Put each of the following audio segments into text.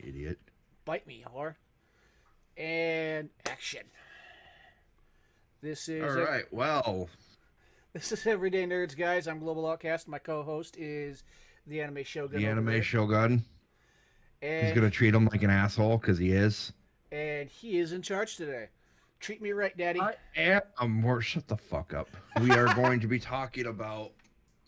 idiot. Bite me, whore. And action. This is All right. Well, this is Everyday Nerds, guys. I'm Global Outcast. My co-host is the Anime Shogun the over anime there, shogun. He's and gonna treat him like an asshole because he is. he is in charge today. Treat me right, Daddy. I am. Shut the fuck up. We are going to be talking about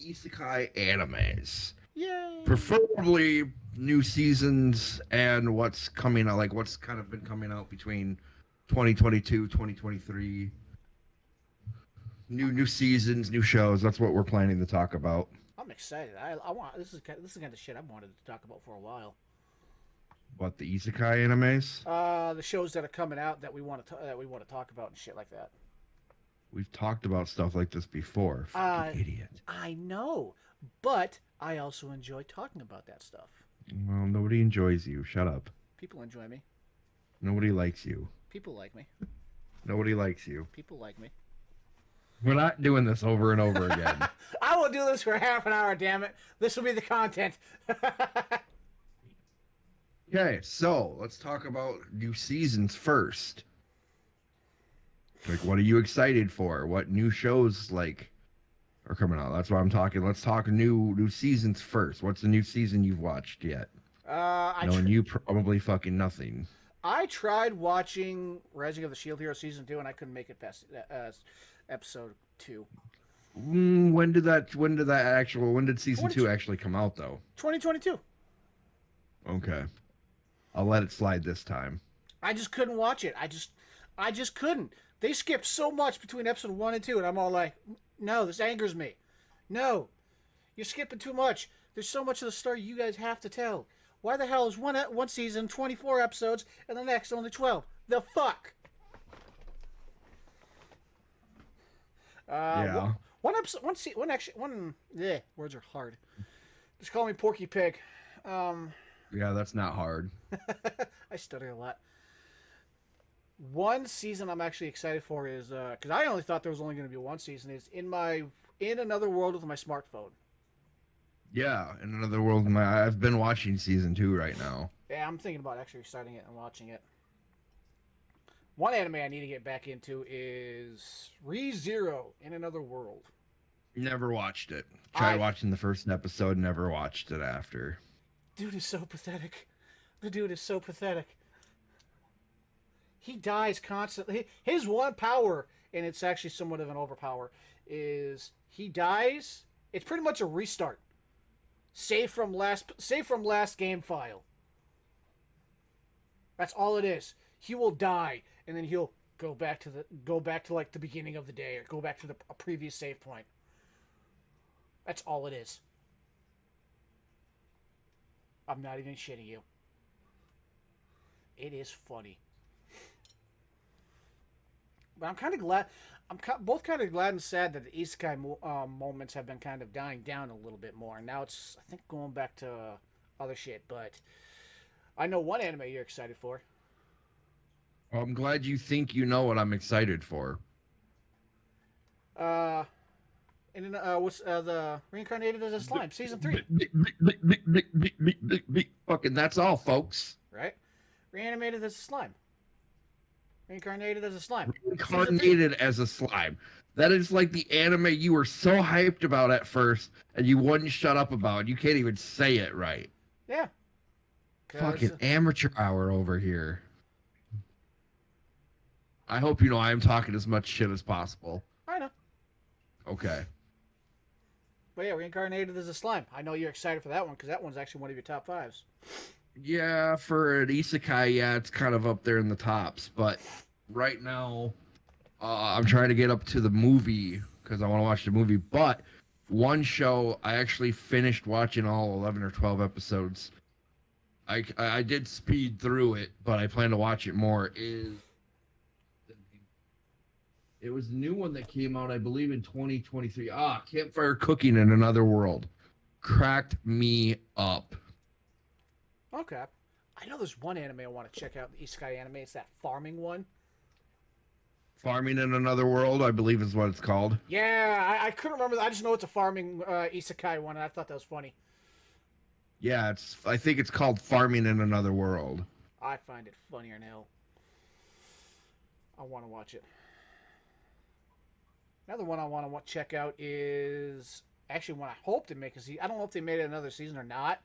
isekai animes, Yay! preferably new seasons and what's coming out, like what's kind of been coming out between 2022, 2023. New seasons, new shows. That's what we're planning to talk about. I'm excited. I want this is the kind of shit I've wanted to talk about for a while. What, the isekai animes? The shows that are coming out that we want to talk about and shit like that. We've talked about stuff like this before. Fucking idiot. I know, but I also enjoy talking about that stuff. Well, nobody enjoys you. Shut up. People enjoy me. Nobody likes you. People like me. Nobody likes you. People like me. We're not doing this over and over again. I will do this for half an hour, damn it. This will be the content. Okay, so let's talk about new seasons first. Like, what are you excited for? What new shows are coming out? That's what I'm talking. Let's talk new seasons first. What's the new season you've watched yet? Knowing you probably fucking nothing. I tried watching Rising of the Shield Hero season 2, and I couldn't make it past episode 2. When did season 2 actually come out though? 2022. Okay. I'll let it slide this time. I just couldn't watch it. I just couldn't. They skipped so much between episode 1 and 2, and I'm all like, no, this angers me. No, you're skipping too much. There's so much of the story you guys have to tell. Why the hell is one season 24 episodes and the next only 12? The fuck? Yeah. One episode, words are hard. Just call me Porky Pig. Yeah, that's not hard. I stutter a lot. One season I'm actually excited for is because I only thought there was only going to be one season. Is in Another World with my smartphone. Yeah, in Another World, I've been watching season 2 right now. Yeah, I'm thinking about actually starting it and watching it. One anime I need to get back into is Re:Zero in Another World. Never watched it. Tried watching the first episode, never watched it after. Dude is so pathetic. The dude is so pathetic. He dies constantly. His one power, and it's actually somewhat of an overpower, is he dies. It's pretty much a restart. Save from last game file. That's all it is. He will die, and then he'll go back to like the beginning of the day, or go back to a previous save point. That's all it is. I'm not even shitting you. It is funny. But I'm kind of glad. Both kind of glad and sad that the isekai moments have been kind of dying down a little bit more. And now it's, I think, going back to other shit. But I know one anime you're excited for. Well, I'm glad you think you know what I'm excited for. What's the Reincarnated as a Slime season 3? Fucking that's all, folks. Right? Reanimated as a slime. Reincarnated as a slime. Reincarnated as a slime. That is like the anime you were so hyped about at first, and you wouldn't shut up about. You can't even say it right. Yeah. Fucking amateur hour over here. I hope you know I am talking as much shit as possible. I know. Okay. But yeah, Reincarnated as a Slime. I know you're excited for that one, because that one's actually one of your top 5s. Yeah, for an isekai, yeah, it's kind of up there in the tops. But right now, I'm trying to get up to the movie, because I want to watch the movie. But one show, I actually finished watching all 11 or 12 episodes. I did speed through it, but I plan to watch it more. It was a new one that came out, I believe, in 2023. Campfire Cooking in Another World. Cracked me up. Okay. I know there's one anime I want to check out, the isekai anime. It's that farming one. Farming in Another World, I believe is what it's called. Yeah, I couldn't remember. I just know it's a farming isekai one, and I thought that was funny. Yeah, I think it's called Farming in Another World. I find it funnier than hell. I want to watch it. Another one I want to check out is actually one I hope to make a season. I don't know if they made it another season or not.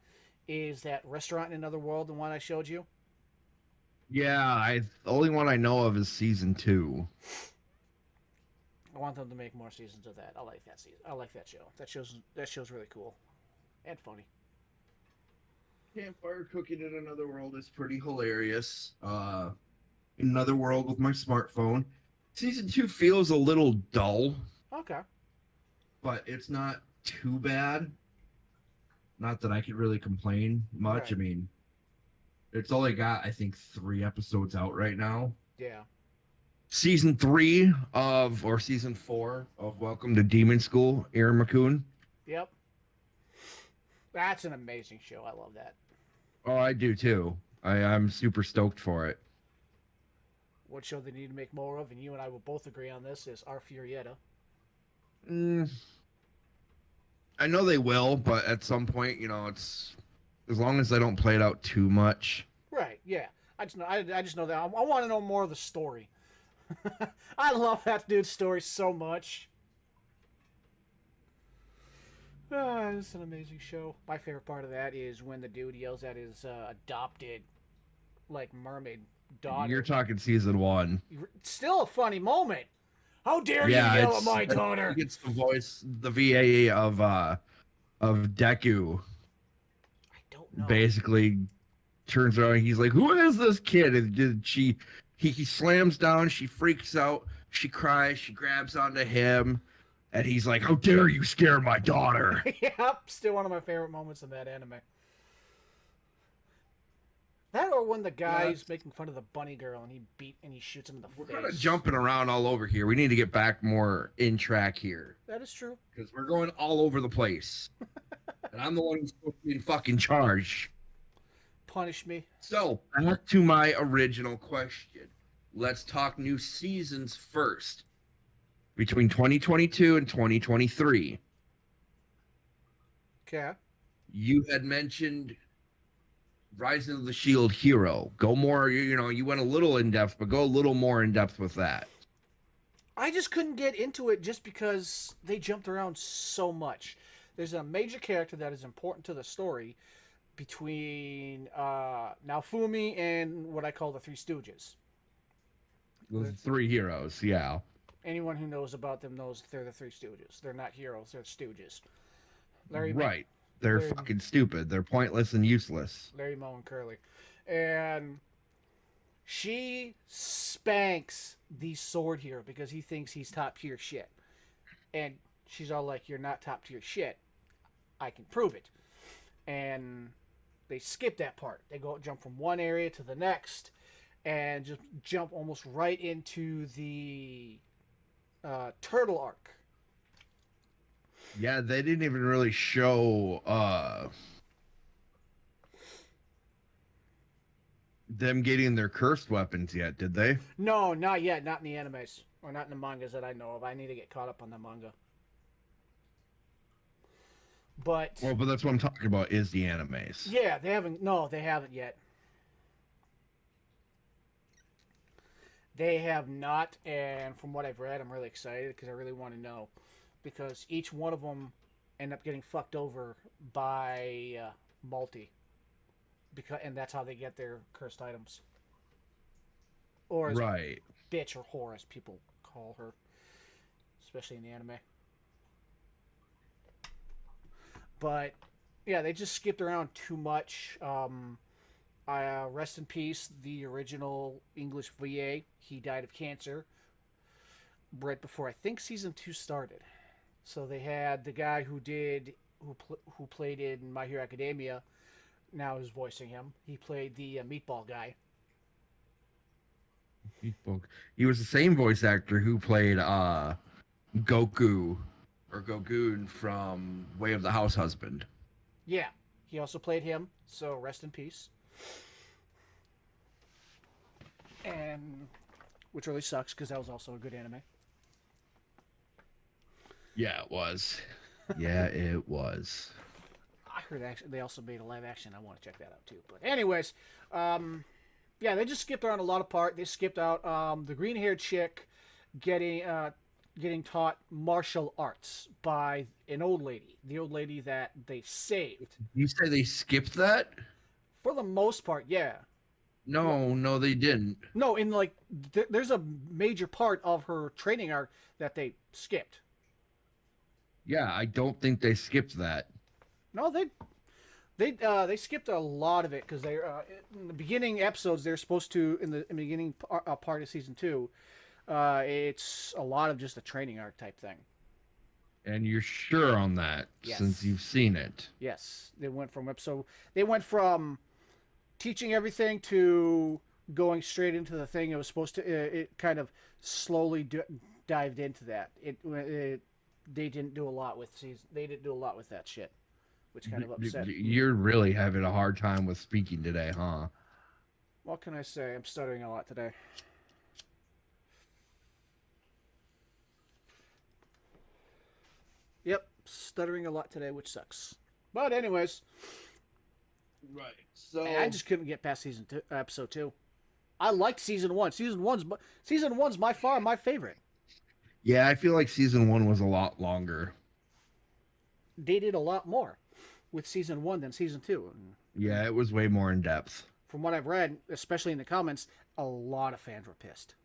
Is that Restaurant in Another World, the one I showed you? Yeah, the only one I know of is season 2. I want them to make more seasons of that. I like that season. I like that show. That show's really cool and funny. Campfire Cooking in Another World is pretty hilarious. Another World with my smartphone. Season 2 feels a little dull, Okay. but it's not too bad. Not that I could really complain much. Right. I mean, it's only got, I think, 3 episodes out right now. Yeah. Season 4 of Welcome to Demon School, Aaron McCoon. Yep. That's an amazing show. I love that. Oh, I do too. I'm super stoked for it. What show they need to make more of, and you and I will both agree on this, is Our Furietta. I know they will, but at some point, it's as long as I don't play it out too much. Right, yeah. I just know that. I want to know more of the story. I love that dude's story so much. It's an amazing show. My favorite part of that is when the dude yells at his adopted, mermaid daughter. You're talking season 1. Still a funny moment. How dare you Yeah, yell at my daughter? He gets the VA of Deku. I don't know. Basically turns around and he's like, "Who is this kid?" And he slams down, she freaks out, she cries, she grabs onto him, and he's like, "How dare you scare my daughter?" Yep, still one of my favorite moments in that anime. That or when the guy's making fun of the bunny girl and he shoots him in the face. We're kind of jumping around all over here. We need to get back more in track here. That is true. Because we're going all over the place. And I'm the one who's supposed to be in fucking charge. Punish me. So, back to my original question. Let's talk new seasons first. Between 2022 and 2023. Okay. You had mentioned Rising of the Shield Hero. Go more, you went a little in depth, but go a little more in depth with that. I just couldn't get into it just because they jumped around so much. There's a major character that is important to the story between Naofumi and what I call the Three Stooges. The 3 heroes, yeah. Anyone who knows about them knows they're the Three Stooges. They're not heroes, they're stooges. Right. They're fucking stupid. They're pointless and useless. Larry, Moe, and Curly. And she spanks the sword hero because he thinks he's top tier shit. And she's all like, "You're not top tier shit. I can prove it." And they skip that part. They jump from one area to the next and just jump almost right into the turtle arc. Yeah, they didn't even really show them getting their cursed weapons yet, did they? No, not yet. Not in the animes. Or not in the mangas that I know of. I need to get caught up on the manga. But that's what I'm talking about, is the animes. yeah, they haven't. No, they haven't yet. They have not, and from what I've read, I'm really excited because I really want to know, because each one of them end up getting fucked over by Multi, and that's how they get their cursed items, or as Right. bitch or whore as people call her, especially in the anime. But yeah, they just skipped around too much. Rest in peace, the original English VA. He died of cancer right before I think season 2 started. So they had the guy who played in My Hero Academia. Now is voicing him. He played the meatball guy. He was the same voice actor who played Goku or Gogun from Way of the House Husband. Yeah, he also played him. So rest in peace. And which really sucks because that was also a good anime. Yeah, it was. Yeah, it was. I heard actually they also made a live action. I want to check that out too. But anyways, yeah, they just skipped around a lot of part. They skipped out the green-haired chick getting taught martial arts by an old lady, the old lady that they saved. You say they skipped that? For the most part, yeah. No, they didn't. No, in like there's a major part of her training arc that they skipped. Yeah, I don't think they skipped that. No, they skipped a lot of it because they in the beginning episodes they're supposed to in the beginning part of season 2. It's a lot of just a training arc type thing. And you're sure on that Yes. since you've seen it. Yes, they went from teaching everything to going straight into the thing. It was supposed to. It kind of slowly dived into that. They didn't do a lot with season. They didn't do a lot with that shit, which kind of upset me. You're really having a hard time with speaking today, huh? What can I say? I'm stuttering a lot today. Yep, stuttering a lot today, which sucks. But anyways, Right. So I just couldn't get past episode 2. I liked season 1. Season one's by far my favorite. yeah, I feel like season 1 was a lot longer. They did a lot more with season 1 than season 2. And Yeah, it was way more in depth. from what I've read, especially in the comments, a lot of fans were pissed.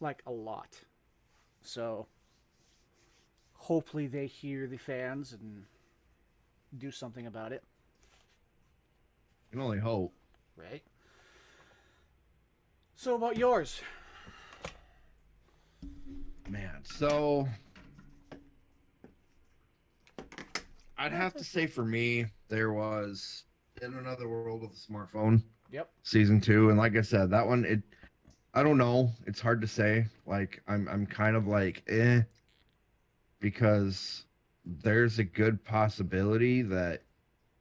Like a lot. So hopefully they hear the fans and do something about it, I can only hope. right? So about yours. Man, so I'd have to say for me, there was In Another World with a Smartphone, Yep. season 2, and like I said, that one I don't know. It's hard to say. Like I'm kind of like because there's a good possibility that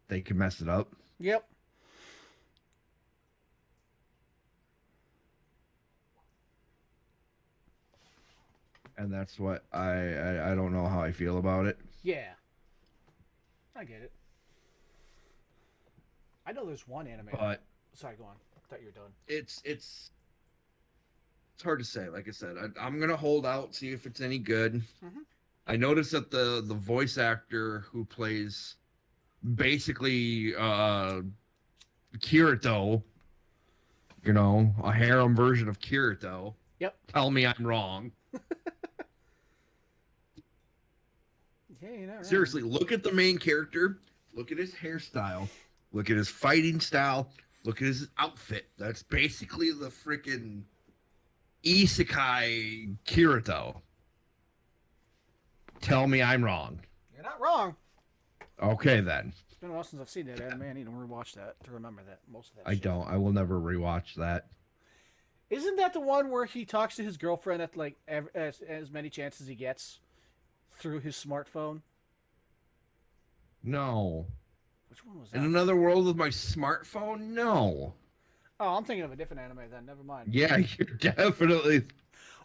they could mess it up. Yep. And that's what I don't know how I feel about it. Yeah. I get it. I know there's one anime. But Sorry, go on. I thought you were done. it's hard to say. Like I said, I'm gonna hold out, see if it's any good. Mhm. I noticed that the voice actor who plays basically Kirito, you know, a harem version of Kirito. Yep. Tell me I'm wrong. Yeah, you're not wrong. Seriously, look at the main character. Look at his hairstyle. Look at his fighting style. Look at his outfit. That's basically the freaking Isekai Kirito. Tell me I'm wrong. You're not wrong. Okay, then. It's been a while since I've seen that anime. I need to rewatch that to remember that most of that. I shit. don't. I will never rewatch that. Isn't that the one where he talks to his girlfriend at like as many chances he gets through his smartphone? No. Which one was that? In Another World with my smartphone? No. Oh, I'm thinking of a different anime then. Never mind. Yeah, you're definitely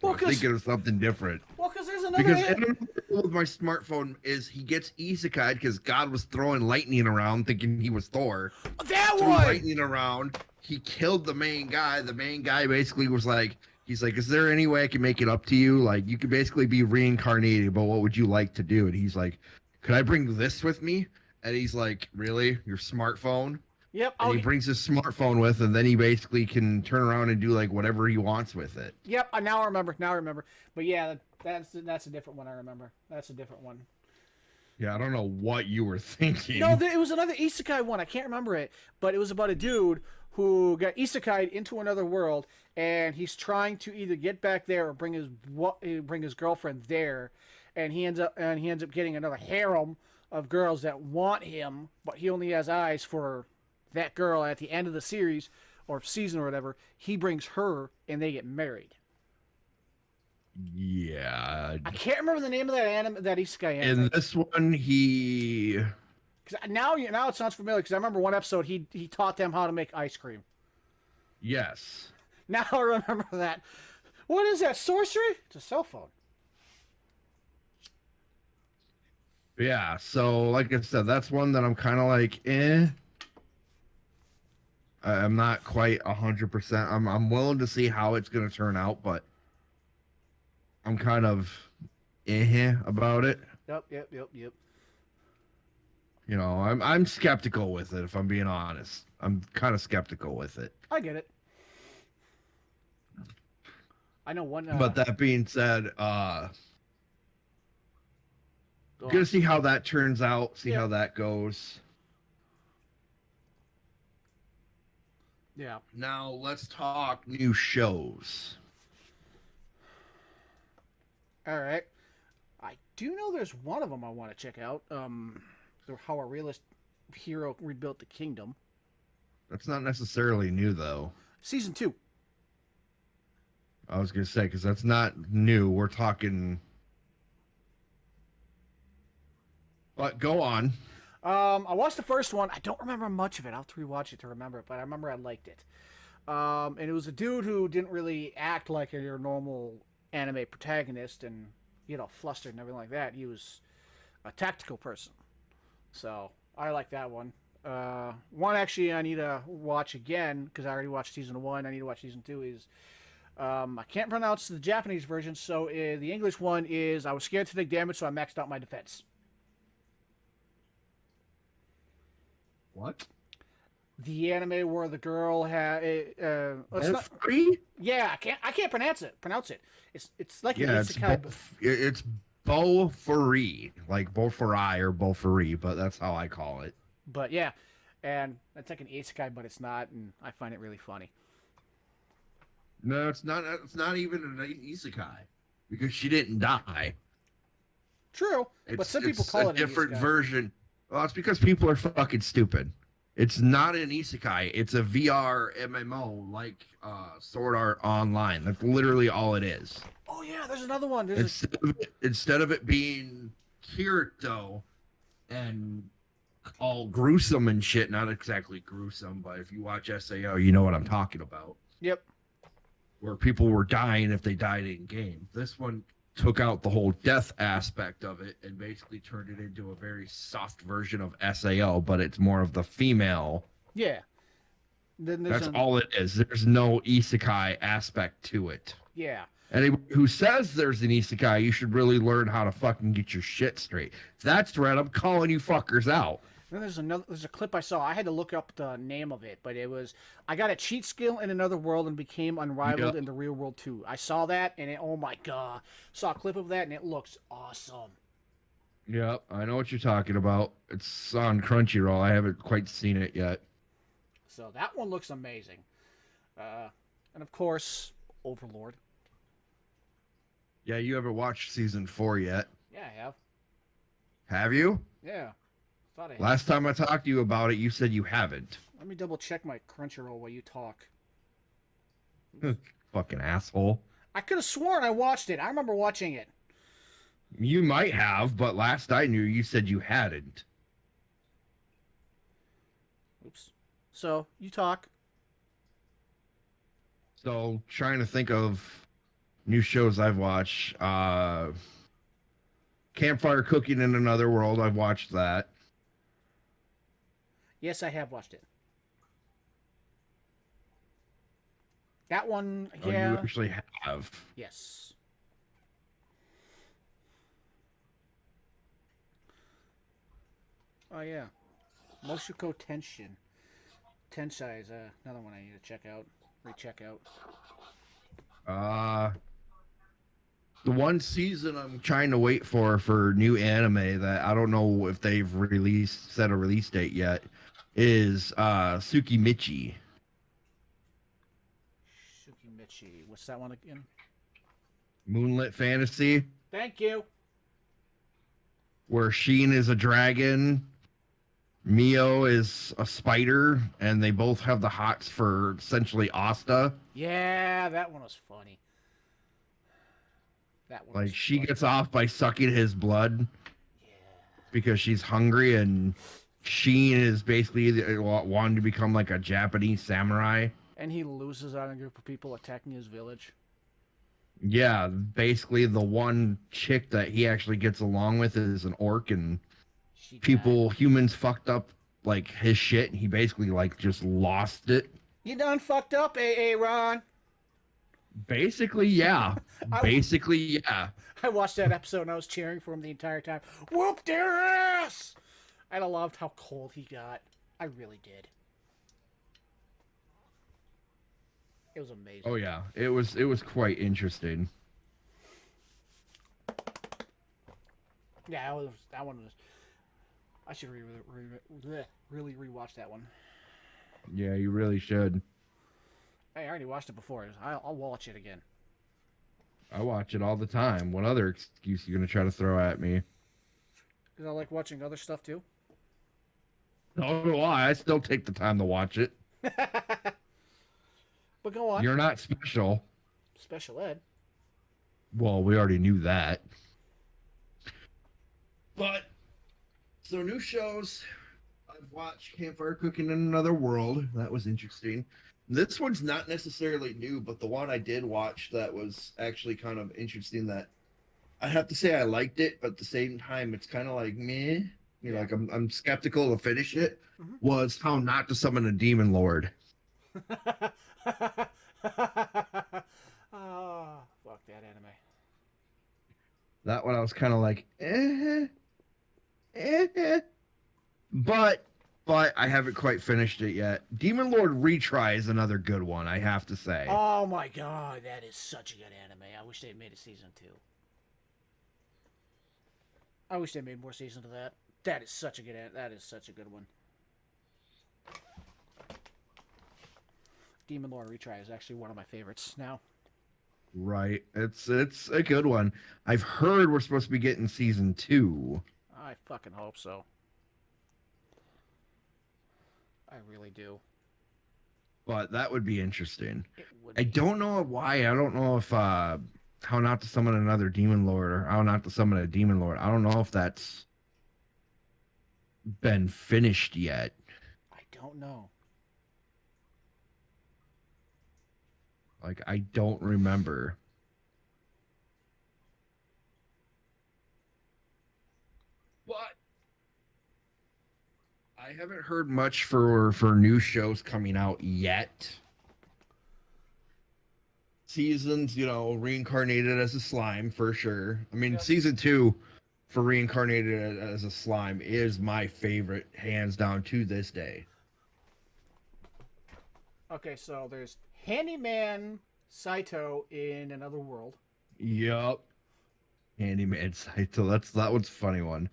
Well, because thinking of something different. there's another. Because In Another World with my smartphone is he gets isekai'd because God was throwing lightning around thinking he was Thor. That Threw one. lightning around. He killed the main guy. The main guy basically was like, he's like, is there any way I can make it up to you? Like, you could basically be reincarnated, but what would you like to do? And he's like, could I bring this with me? And he's like, really? Your smartphone? Yep. And he brings his smartphone with, and then he basically can turn around and do like whatever he wants with it. Yep. Now I remember. But yeah, that's a different one. I remember. That's a different one. Yeah, I don't know what you were thinking. No, it was another isekai one. I can't remember it, but it was about a dude who got isekai'd into another world, and he's trying to either get back there or bring his girlfriend there, and he ends up getting another harem of girls that want him, but he only has eyes for that girl. At the end of the series or season or whatever, he brings her, and they get married. Yeah. I can't remember the name of that isekai anime. In this one, he. Cause now it sounds familiar because I remember one episode he taught them how to make ice cream. Yes. Now I remember that. What is that? Sorcery? It's a cell phone. Yeah, so like I said, that's one that I'm kind of like, eh. I'm not quite 100%. I'm willing to see how it's gonna turn out, but I'm kind of about it. Yep. You know, I'm skeptical with it. If I'm being honest, I'm kind of skeptical with it. I get it. I know one. But that being said, Go on. gonna see how that turns out. See Yeah. how that goes. Yeah. Now let's talk new shows. All right. I do know there's one of them I want to check out. How a realist hero rebuilt the kingdom. That's not necessarily new though. Season 2. I was gonna say because that's not new. We're talking. But go on. I watched the first one. I don't remember much of it. I'll have to rewatch it to remember it, but I remember I liked it. And it was a dude who didn't really act like your normal anime protagonist and, flustered and everything like that. He was a tactical person. So, I like that one. One actually I need to watch again because I already watched season 1. I need to watch season 2 is I can't pronounce the Japanese version, so the English one is I was scared to take damage, so I maxed out my defense. What? The anime where the girl had it's not, Free? yeah, I can't pronounce it. It's like an Yeah, isekai. it's Bofuri, like Bofuri or Bofuri, but that's how I call it. But yeah, and it's like an isekai, but it's not, and I find it really funny. No, it's not. It's not even an isekai because she didn't die. True, but some people call it a different an isekai. version. Well, it's because people are fucking stupid. It's not an isekai. It's a VR MMO like Sword Art Online. That's literally all it is. Oh yeah, there's another one. Instead of it being Kirito and all gruesome and shit, not exactly gruesome, but if you watch SAO, you know what I'm talking about. Yep. Where people were dying if they died in game. This one took out the whole death aspect of it and basically turned it into a very soft version of SAO, but it's more of the female. Yeah. That's all it is. There's no isekai aspect to it. Yeah. Anyone who says there's an isekai, you should really learn how to fucking get your shit straight. If that's right, I'm calling you fuckers out. Then there's a clip I saw. I had to look up the name of it, but it was I got a cheat skill in another world and became unrivaled in the real world too. I saw that and oh my god, saw a clip of that and it looks awesome. Yep, I know what you're talking about. It's on Crunchyroll. I haven't quite seen it yet. So that one looks amazing. And of course, Overlord. Yeah, you haven't watched season 4 yet. Yeah, I have. Have you? Yeah. Thought I had. Last time I talked to you about it, you said you haven't. Let me double check my Crunchyroll while you talk. Fucking asshole. I could have sworn I watched it. I remember watching it. You might have, but last I knew, you said you hadn't. Oops. So, you talk. So, trying to think of new shows I've watched. Campfire Cooking in Another World. I've watched that. Yes, I have watched it. That one, Oh, yeah. you actually have. Yes. Oh, yeah. Moshuko Tensai is another one I need to check out. Recheck out. The one season I'm trying to wait for new anime that I don't know if they've set a release date yet is Tsukimichi. Tsukimichi. What's that one again? Moonlit Fantasy, Thank you. where Sheen is a dragon, Mio is a spider, and they both have the hots for essentially Asta. Yeah, that one was funny. That one. Like was she funny. gets off by sucking his blood because she's hungry, and Sheen is basically wanting to become like a Japanese samurai. And he loses on a group of people attacking his village. Yeah, basically the one chick that he actually gets along with is an orc, and She died. humans fucked up like his shit, and he basically like just lost it. You done fucked up, Ron. Basically, yeah. I, Basically, yeah. I watched that episode and I was cheering for him the entire time. Whoop their ass! And I loved how cold he got. I really did. It was amazing. Oh yeah, it was quite interesting. Yeah, that one was. I should really rewatch that one. Yeah, you really should. Hey, I already watched it before. I'll watch it again. I watch it all the time. What other excuse you gonna try to throw at me? Because I like watching other stuff too. No, do I. I still take the time to watch it. But go on. You're not special. Special ed. Well, we already knew that. But so new shows. I've watched Campfire Cooking in Another World. That was interesting. This one's not necessarily new, but the one I did watch that was actually kind of interesting. That I have to say I liked it, but at the same time it's kind of like meh. You know, like I'm skeptical to finish it. Mm-hmm. Was How Not to Summon a Demon Lord. Oh, fuck that anime. That one I was kind of like, but I haven't quite finished it yet. Demon Lord Retry is another good one, I have to say. Oh my god, that is such a good anime. I wish they made a season 2. I wish they made more seasons of that. That is such a good one. Demon Lord Retry is actually one of my favorites now. Right. It's a good one. I've heard we're supposed to be getting season 2. I fucking hope so. I really do. But that would be interesting. Would I be. don't know why. I don't know if How Not to Summon Another Demon Lord or How Not to Summon a Demon Lord. I don't know if that's been finished yet. I don't know. Like, I don't remember. But I haven't heard much for new shows coming out yet. Seasons, Reincarnated as a Slime for sure. I mean, season 2 for Reincarnated as a Slime is my favorite, hands down, to this day. Okay, so there's Handyman Saito in Another World. Yup. Handyman Saito. That one's a funny one.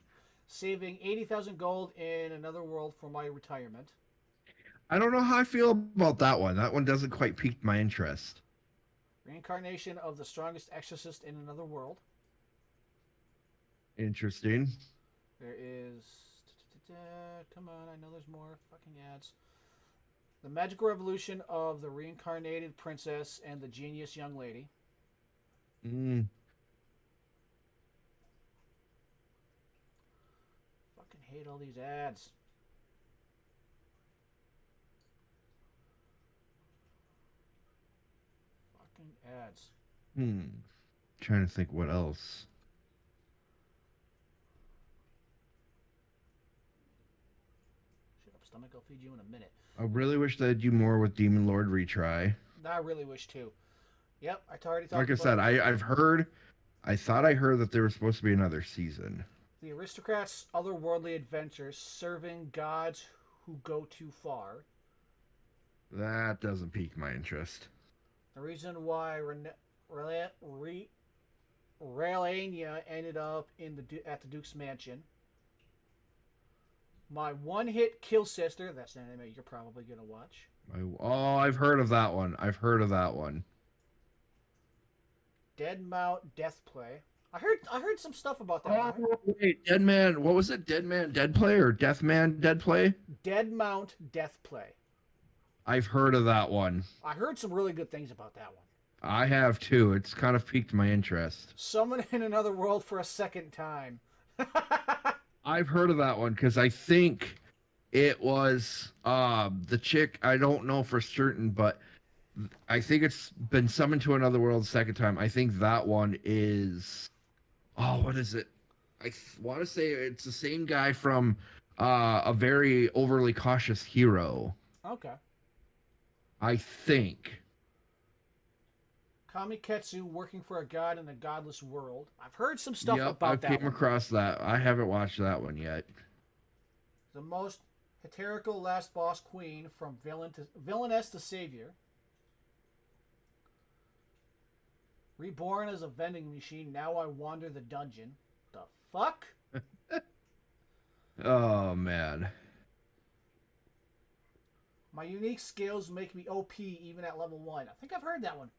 Saving 80,000 gold in Another World for my retirement. I don't know how I feel about that one. That one doesn't quite pique my interest. Reincarnation of the strongest exorcist in Another World. Interesting. There is... Come on, I know there's more fucking ads. The Magical Revolution of the Reincarnated Princess and the Genius Young Lady. Mm. Fucking hate all these ads. Fucking ads. Trying to think what else. Shut up, stomach. I'll feed you in a minute. I really wish they'd do more with Demon Lord Retry. I really wish too. Yep, I already talked Like I said, I thought I heard that there was supposed to be another season. The aristocrats' otherworldly adventures serving gods who go too far. That doesn't pique my interest. The reason why Raelania ended up at the Duke's mansion. My one-hit kill sister. That's an anime you're probably gonna watch. I've heard of that one. Dead Mount Death Play. I heard some stuff about that one. Wait, Dead Man. What was it? Dead Man Dead Play or Death Man Dead Play? Dead Mount Death Play. I've heard of that one. I heard some really good things about that one. I have too. It's kind of piqued my interest. Summon in Another World for a second time. I've heard of that one because I think it was the chick. I don't know for certain, but I think it's been summoned to another world a second time. I think that one is. Oh, what is it? want to say it's the same guy from a very overly cautious hero. Okay. I think. Kamiketsu working for a god in a godless world. I've heard some stuff Yep, I about that came one. across that. I haven't watched that one yet. The most hysterical last boss queen from villainess to savior. Reborn as a vending machine, now I wander the dungeon. The fuck? Oh man. My unique skills make me OP even at level 1. I think I've heard that one.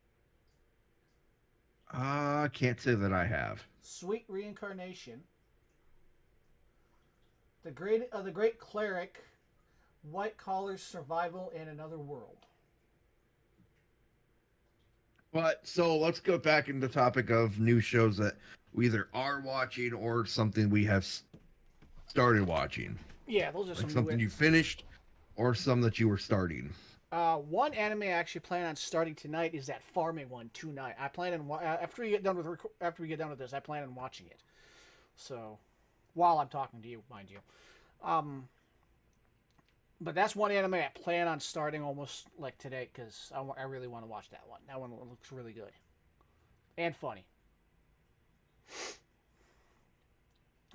I can't say that I have. Sweet reincarnation. The great cleric, white collar survival in another world. But so let's go back into the topic of new shows that we either are watching or something we have started watching. Yeah, those are Like some something new. you finished or some that you were starting. One anime I actually plan on starting tonight is that farming one tonight. I plan on after we get done with this, I plan on watching it. So, while I'm talking to you, mind you, but that's one anime I plan on starting almost like today because I really want to watch that one. That one looks really good and funny.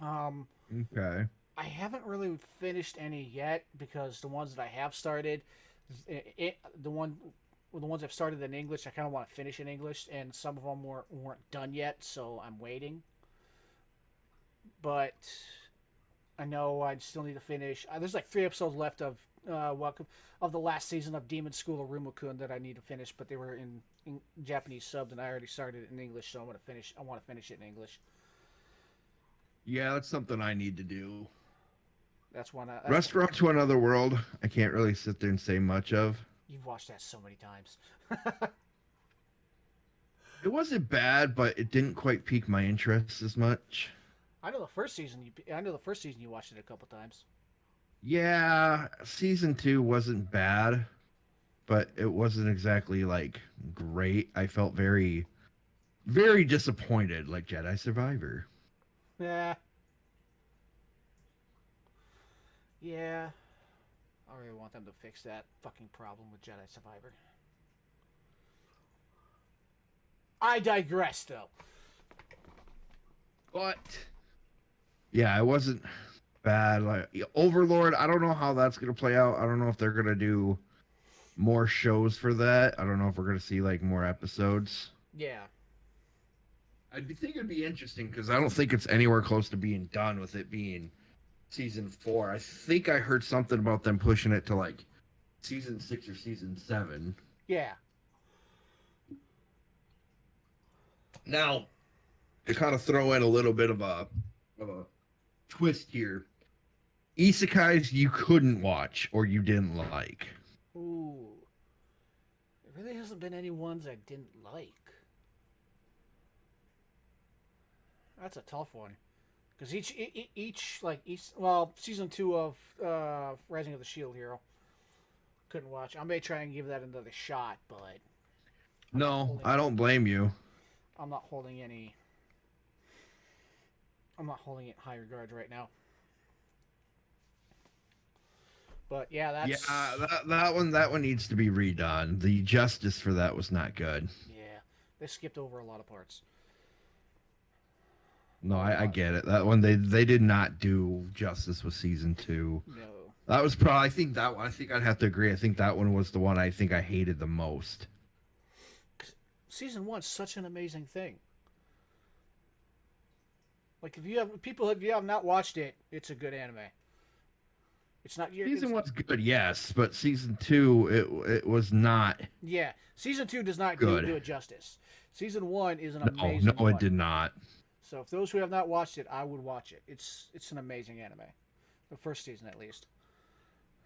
Okay. I haven't really finished any yet because the ones that I have started, the ones I've started in English, I kind of want to finish in English, and some of them weren't done yet, so I'm waiting. But I know I still need to finish. There's like 3 episodes left of welcome of the last season of Demon School of Rumukun that I need to finish, but they were in Japanese subbed, and I already started it in English, so I want to finish it in English. Yeah, that's something I need to do. That's one. Restaurant to Another World, I can't really sit there and say much of. You've watched that so many times. It wasn't bad, but it didn't quite pique my interest as much. I know the first season. I know the first season you watched it a couple times. Yeah, season 2 wasn't bad, but it wasn't exactly like great. I felt very, very disappointed, like Jedi Survivor. Yeah. Yeah. I really want them to fix that fucking problem with Jedi Survivor. I digress, though. But yeah, it wasn't bad. Like Overlord, I don't know how that's gonna play out. I don't know if they're gonna do more shows for that. I don't know if we're gonna see like more episodes. Yeah. I think it'd be interesting because I don't think it's anywhere close to being done with it being season 4. I think I heard something about them pushing it to like season 6 or season 7. Yeah. Now, to kind of throw in a little bit of a twist here, isekais you couldn't watch or you didn't like. Ooh. There really hasn't been any ones I didn't like. That's a tough one. Because season 2 of Rising of the Shield Hero, couldn't watch. I may try and give that another shot, but No, I don't blame you. I'm not holding any. I'm not holding it in high regard right now. But yeah, that's that one needs to be redone. The justice for that was not good. yeah. They skipped over a lot of parts. No, I get it. That one they did not do justice with season 2. No. That was probably I think that one I think I'd have to agree. I think that one was the one I think I hated the most. Season 1's such an amazing thing. Like if you have not watched it, it's a good anime. It's not your Season 1's good, yes, but season 2 it was not. Yeah, season 2 does not good. Do it justice. Season 1 is an No, amazing. No, it did not. So if those who have not watched it, I would watch it. It's an amazing anime. The first season, at least.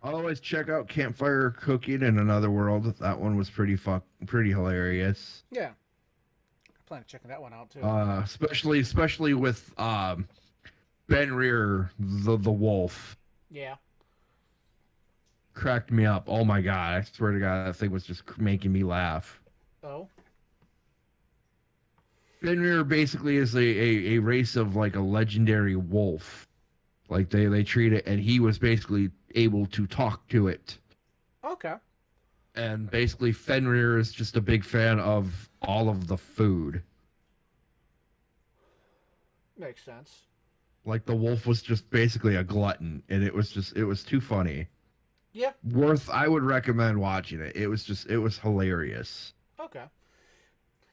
Always check out Campfire Cooking in Another World. That one was pretty hilarious. Yeah, I plan on checking that one out too. Especially with Ben Rear, the wolf. Yeah. Cracked me up. Oh my god! I swear to God, that thing was just making me laugh. Oh. Fenrir basically is a race of like a legendary wolf. Like they treat it, and he was basically able to talk to it. Okay. And basically, Fenrir is just a big fan of all of the food. Makes sense. Like the wolf was just basically a glutton, and it was too funny. Yeah. I would recommend watching it. It was hilarious. Okay.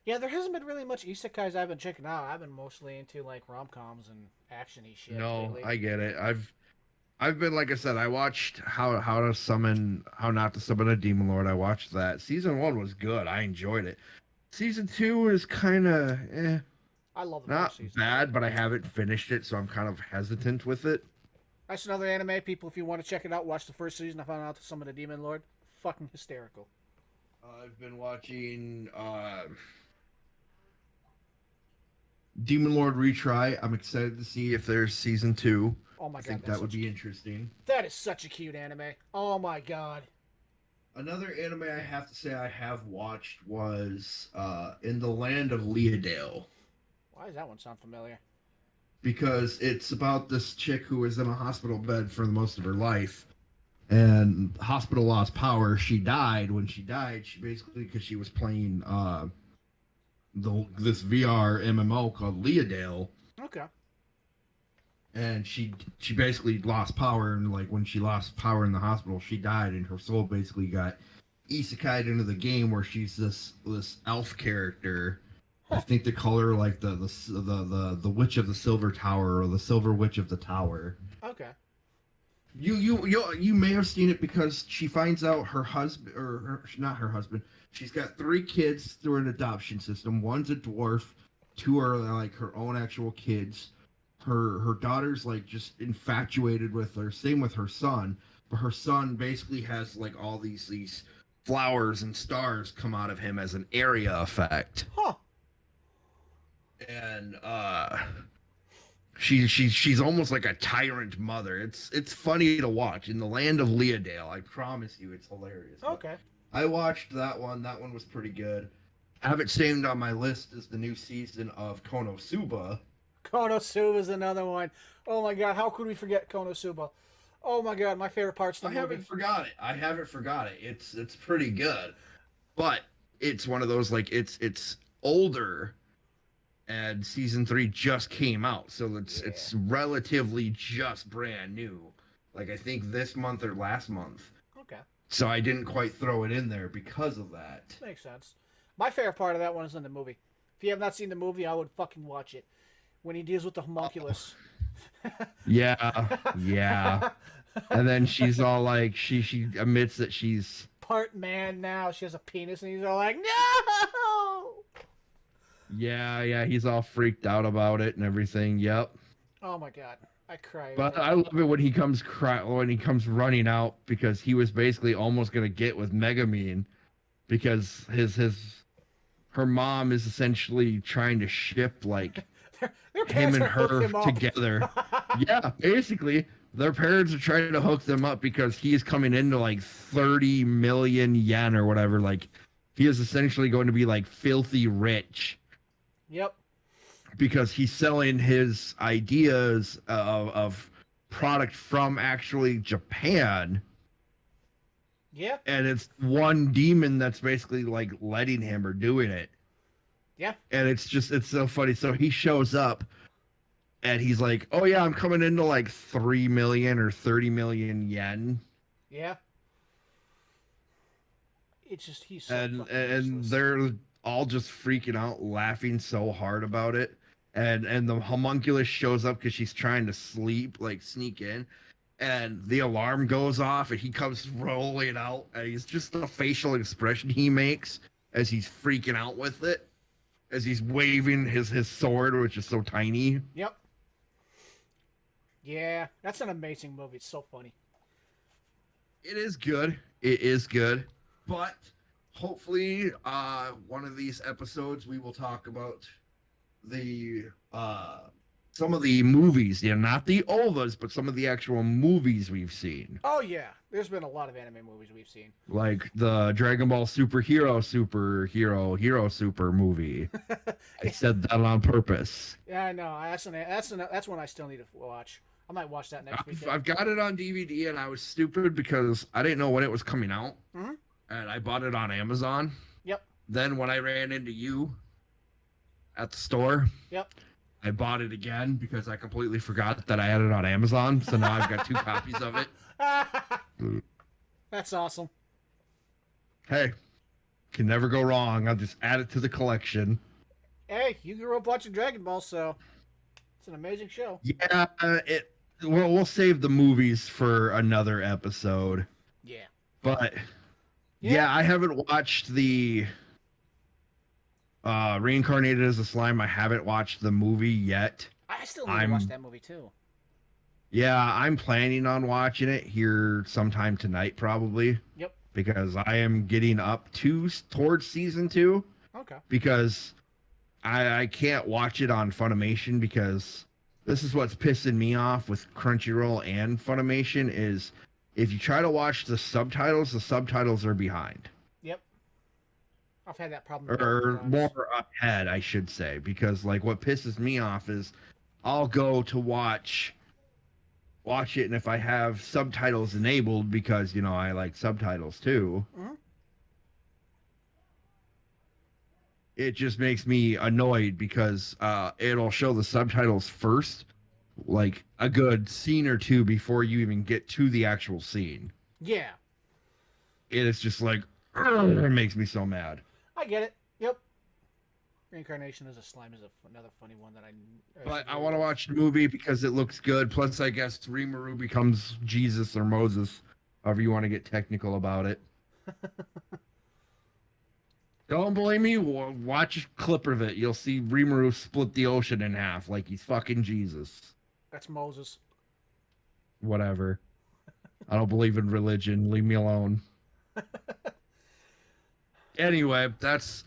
Yeah, there hasn't been really much isekais I've been checking out. I've been mostly into like rom-coms and action-y shit No, lately. I get it. I've been, like I said, I watched how not to summon a demon lord. I watched that. Season 1 was good. I enjoyed it. Season 2 is kind of I love the not first season. bad, but I haven't finished it, so I'm kind of hesitant with it. That's another anime. People, if you want to check it out, watch the first season. I found out to summon a demon lord. Fucking hysterical. I've been watching Demon Lord Retry. I'm excited to see if there's season 2. Oh my I god, think that would be interesting. That is such a cute anime. Oh my god. Another anime I have to say I have watched was In the Land of Leodale. Why does that one sound familiar? Because it's about this chick who was in a hospital bed for most of her life. And the hospital lost power. She died. When she died, she basically, because she was playing this VR MMO called Leodale. Okay. And she basically lost power, and like when she lost power in the hospital, she died, and her soul basically got isekai'd into the game where she's this elf character. I think they call her like the witch of the silver tower, or the silver witch of the tower. Okay. You may have seen it because she finds out her husband, not her husband. She's got 3 kids through an adoption system. One's a dwarf, 2 are like her own actual kids. Her daughter's like just infatuated with her. Same with her son, but her son basically has like all these flowers and stars come out of him as an area effect. Huh. And she's almost like a tyrant mother. It's funny to watch. In the Land of Leodale, I promise you, it's hilarious. Okay. I watched that one. That one was pretty good. Have it saved on my list is the new season of Konosuba. Konosuba is another one. Oh my god, how could we forget Konosuba? Oh my god, my favorite part's the movie. I haven't forgot it. It's pretty good, but it's one of those like it's older, and season 3 just came out, so it's relatively just brand new. Like I think this month or last month. Okay. So I didn't quite throw it in there because of that. Makes sense. My favorite part of that one is in the movie. If you have not seen the movie, I would fucking watch it. When he deals with the homunculus. Yeah. And then she's all like, she admits that she's part man now. She has a penis, and he's all like, no! Yeah, he's all freaked out about it and everything. Yep. Oh my god. I cried. But I love it when he comes running out, because he was basically almost gonna get with Megamine, because her mom is essentially trying to ship like their him and her him together. Yeah, basically their parents are trying to hook them up because he's coming into like 30 million yen or whatever. Like he is essentially going to be like filthy rich. Yep. Because he's selling his ideas of product from actually Japan. Yeah. And it's one demon that's basically like letting him or doing it. Yeah. And it's so funny. So he shows up and he's like, oh yeah, I'm coming into like 3 million or 30 million yen. Yeah. It's just, he's so and useless. They're all just freaking out, laughing so hard about it. And the homunculus shows up because she's trying to sleep, like sneak in, and the alarm goes off, and he comes rolling out, and he's just the facial expression he makes as he's freaking out with it, as he's waving his sword, which is so tiny. Yep. Yeah, that's an amazing movie. It's so funny. It is good. It is good. But hopefully, one of these episodes we will talk about the some of the movies, not the OVAs, but some of the actual movies we've seen. Oh yeah, there's been a lot of anime movies we've seen. Like the Dragon Ball Super movie. I said that on purpose. Yeah, I know. That's one I still need to watch. I might watch that next weekend. I've got it on DVD, and I was stupid because I didn't know when it was coming out, and I bought it on Amazon. Yep. Then when I ran into you at the store, yep, I bought it again because I completely forgot that I had it on Amazon. So now I've got 2 copies of it. That's awesome. Hey, can never go wrong. I'll just add it to the collection. Hey, you grew up watching Dragon Ball, so it's an amazing show. Yeah, we'll save the movies for another episode. Yeah. But yeah, I haven't watched the Reincarnated as a Slime. I haven't watched the movie yet. I still need to watch that movie too. Yeah, I'm planning on watching it here sometime tonight, probably. Yep. Because I am getting up towards season 2. Okay. Because I can't watch it on Funimation, because this is what's pissing me off with Crunchyroll and Funimation is if you try to watch the subtitles are behind. Yep. I've had that problem. Or more ahead, I should say, because like what pisses me off is I'll go to watch it, and if I have subtitles enabled, because I like subtitles too, it just makes me annoyed because it'll show the subtitles first, like a good scene or two before you even get to the actual scene. Yeah. It is just like, it makes me so mad. I get it. Yep. Reincarnation as a Slime is another funny one that But I want to watch the movie because it looks good. Plus, I guess Rimuru becomes Jesus or Moses, however you want to get technical about it. Don't believe me? Watch a clip of it. You'll see Rimuru split the ocean in half like he's fucking Jesus. That's Moses. Whatever. I don't believe in religion. Leave me alone. Anyway, that's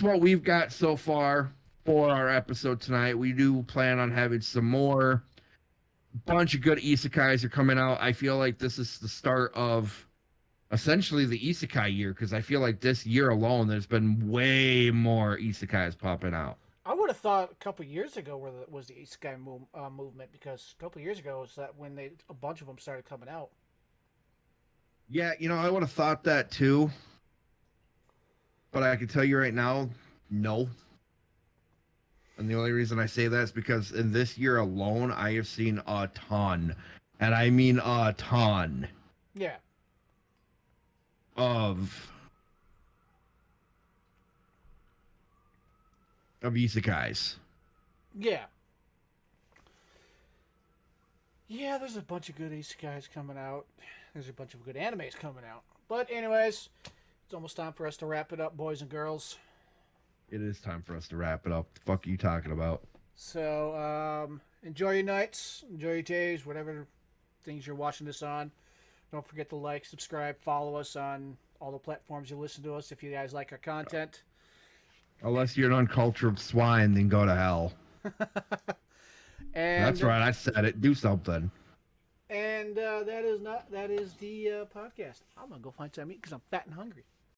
what we've got so far for our episode tonight. We do plan on having some more. Bunch of good isekais are coming out. I feel like this is the start of essentially the isekai year, because I feel like this year alone there's been way more isekais popping out. I would have thought a couple years ago was the isekai movement, because a couple years ago was that when a bunch of them started coming out. Yeah, I would have thought that too. But I can tell you right now, no. And the only reason I say that is because in this year alone, I have seen a ton. And I mean a ton. Yeah. Of isekais. Yeah. Yeah, there's a bunch of good isekais coming out. There's a bunch of good animes coming out. But anyways, it's almost time for us to wrap it up, boys and girls. It is time for us to wrap it up. The fuck are you talking about? So, enjoy your nights, enjoy your days, whatever things you're watching this on. Don't forget to like, subscribe, follow us on all the platforms you listen to us if you guys like our content. Unless you're an uncultured swine, then go to hell. And that's right, I said it. Do something. And that is the podcast. I'm gonna go find something to eat because I'm fat and hungry.